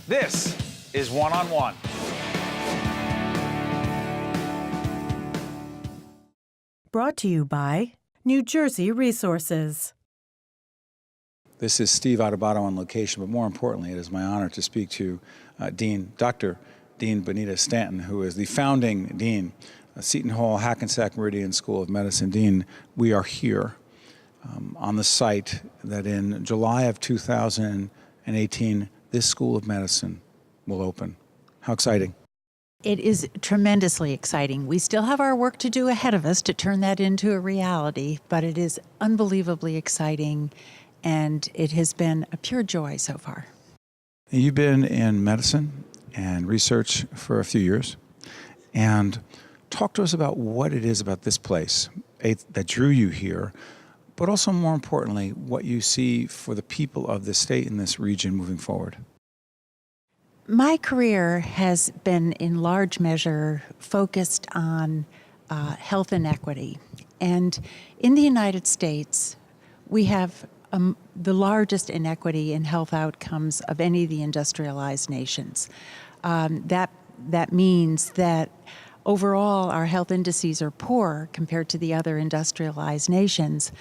This is One on One. Brought to you by New Jersey Resources. This is Steve Adubato on location, but more importantly, it is my honor to speak to Dr. Dean Bonita Stanton, who is the founding dean of Seton Hall Hackensack Meridian School of Medicine. Dean, we are here on the site that in July of 2018, this School of Medicine will open. How exciting. It is tremendously exciting. We still have our work to do ahead of us to turn that into a reality, but it is unbelievably exciting, and it has been a pure joy so far. You've been in medicine and research for a few years, and talk to us about what it is about this place that drew you here, but also more importantly, what you see for the people of this state and this region moving forward. My career has been in large measure focused on health inequity. And in the United States, we have the largest inequity in health outcomes of any of the industrialized nations. That means that overall, our health indices are poor compared to the other industrialized nations,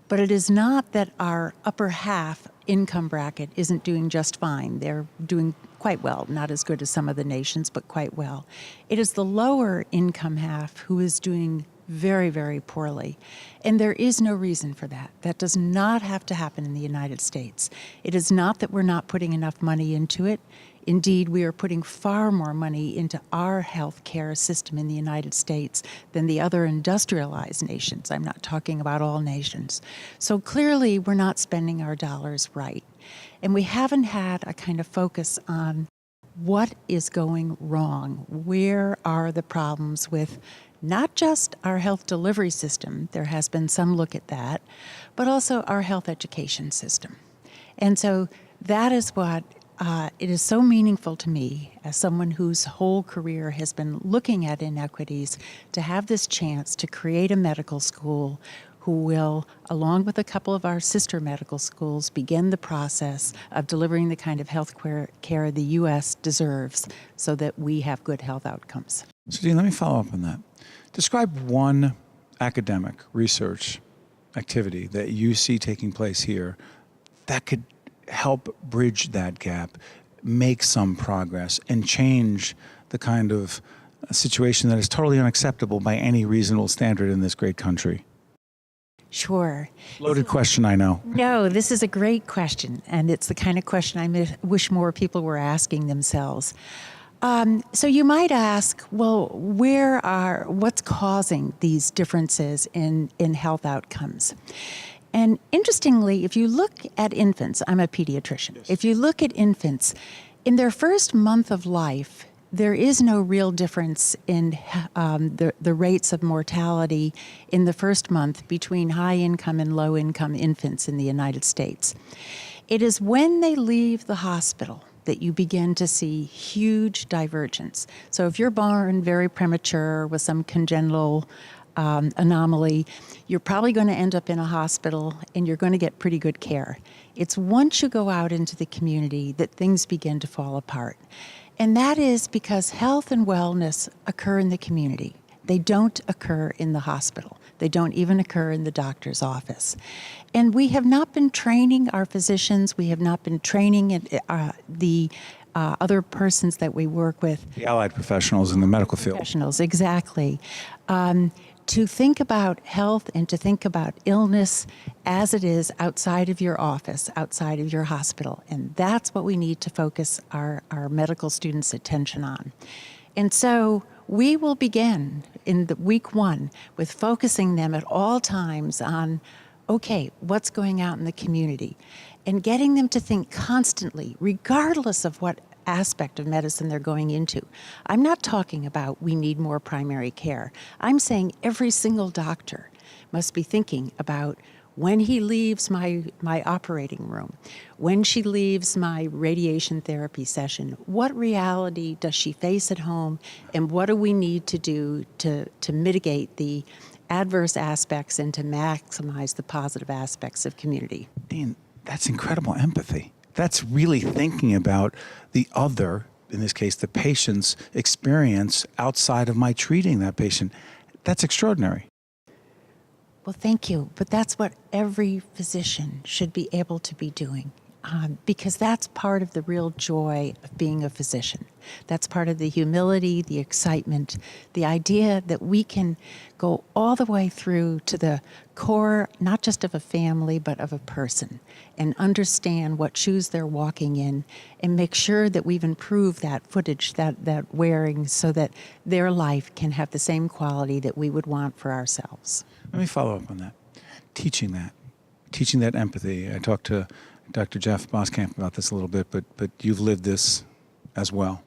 but it is not that our upper half income bracket isn't doing just fine. They're doing quite well, not as good as some of the nations, but quite well. It is the lower income half who is doing very, very poorly. And there is no reason for that. That does not have to happen in the United States. It is not that we're not putting enough money into it. Indeed, we are putting far more money into our health care system in the United States than the other industrialized nations. I'm not talking about all nations. So clearly, we're not spending our dollars right. And we haven't had a kind of focus on what is going wrong. Where are the problems with not just our health delivery system, there has been some look at that, but also our health education system. And so that is what it is so meaningful to me, as someone whose whole career has been looking at inequities, to have this chance to create a medical school who will, along with a couple of our sister medical schools, begin the process of delivering the kind of health care the U.S. deserves so that we have good health outcomes. So, Dean, let me follow up on that. Describe one academic research activity that you see taking place here that could help bridge that gap, make some progress, and change the kind of situation that is totally unacceptable by any reasonable standard in this great country. Sure. Loaded question, I know. No, this is a great question, and it's the kind of question I wish more people were asking themselves. So you might ask, well, what's causing these differences in health outcomes? And interestingly, if you look at infants, I'm a pediatrician. Yes. If you look at infants, in their first month of life, there is no real difference in the rates of mortality in the first month between high-income and low-income infants in the United States. It is when they leave the hospital that you begin to see huge divergence. So if you're born very premature with some congenital anomaly, you're probably going to end up in a hospital and you're going to get pretty good care. It's once you go out into the community that things begin to fall apart. And that is because health and wellness occur in the community. They don't occur in the hospital. They don't even occur in the doctor's office. And we have not been training our physicians. We have not been training the other persons that we work with. The allied professionals in the medical field. Professionals, exactly. To think about health and to think about illness as it is outside of your office, outside of your hospital. And that's what we need to focus our medical students' attention on. And so we will begin in the week one with focusing them at all times on, okay, what's going out in the community? And getting them to think constantly, regardless of what aspect of medicine they're going into. I'm not talking about we need more primary care. I'm saying every single doctor must be thinking about when he leaves my operating room, when she leaves my radiation therapy session, what reality does she face at home, and what do we need to do to mitigate the adverse aspects and to maximize the positive aspects of community? Dean, that's incredible empathy. That's really thinking about the other, in this case, the patient's experience outside of my treating that patient. That's extraordinary. Well, thank you. But that's what every physician should be able to be doing. Because that's part of the real joy of being a physician. That's part of the humility, the excitement, the idea that we can go all the way through to the core, not just of a family, but of a person, and understand what shoes they're walking in, and make sure that we've improved that footage, that wearing, so that their life can have the same quality that we would want for ourselves. Let me follow up on that. Teaching that empathy. I talked to Dr. Jeff Boskamp about this a little bit, but you've lived this as well.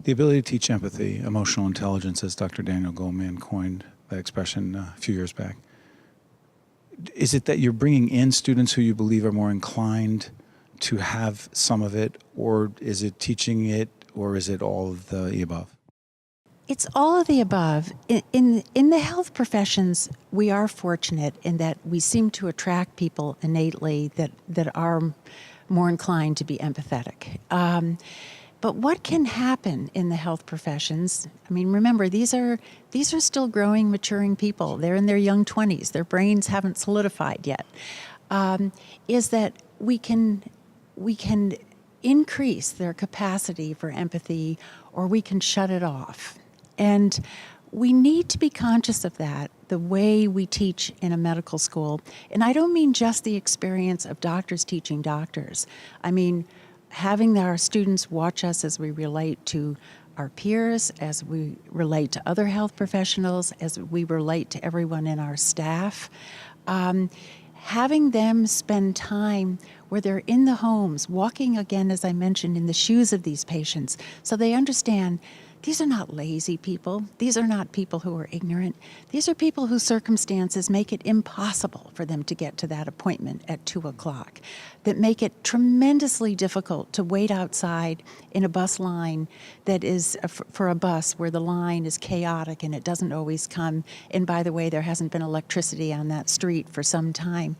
The ability to teach empathy, emotional intelligence, as Dr. Daniel Goleman coined that expression a few years back. Is it that you're bringing in students who you believe are more inclined to have some of it, or is it teaching it, or is it all of the above? It's all of the above. In the health professions, we are fortunate in that we seem to attract people innately that are more inclined to be empathetic. But what can happen in the health professions? I mean, remember, these are still growing, maturing people. They're in their young 20s. Their brains haven't solidified yet. Is that we can increase their capacity for empathy, or we can shut it off. And we need to be conscious of that, the way we teach in a medical school. And I don't mean just the experience of doctors teaching doctors. I mean, having our students watch us as we relate to our peers, as we relate to other health professionals, as we relate to everyone in our staff. Having them spend time where they're in the homes, walking again, as I mentioned, in the shoes of these patients, so they understand these are not lazy people. These are not people who are ignorant. These are people whose circumstances make it impossible for them to get to that appointment at 2 o'clock, that make it tremendously difficult to wait outside in a bus line that is for a bus where the line is chaotic and it doesn't always come. And by the way, there hasn't been electricity on that street for some time.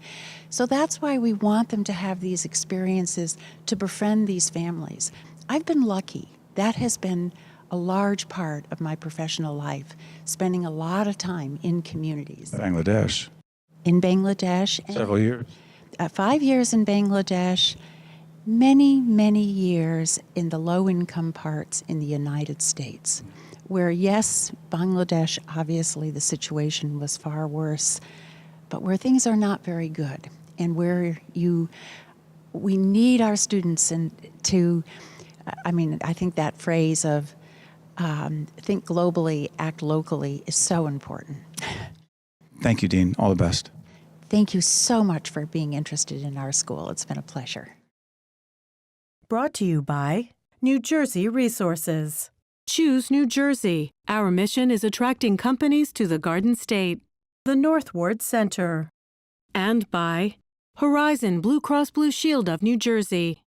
So that's why we want them to have these experiences, to befriend these families. I've been lucky. That has been a large part of my professional life, spending a lot of time in communities. Bangladesh. In Bangladesh. Several years. 5 years in Bangladesh, many, many years in the low-income parts in the United States, where, yes, Bangladesh, obviously the situation was far worse, but where things are not very good, and where we need our students I think that phrase of think globally, act locally is so important. Thank you, Dean. All the best. Thank you so much for being interested in our school. It's been a pleasure. Brought to you by New Jersey Resources. Choose New Jersey. Our mission is attracting companies to the Garden State. The Northward Center. And by Horizon Blue Cross Blue Shield of New Jersey.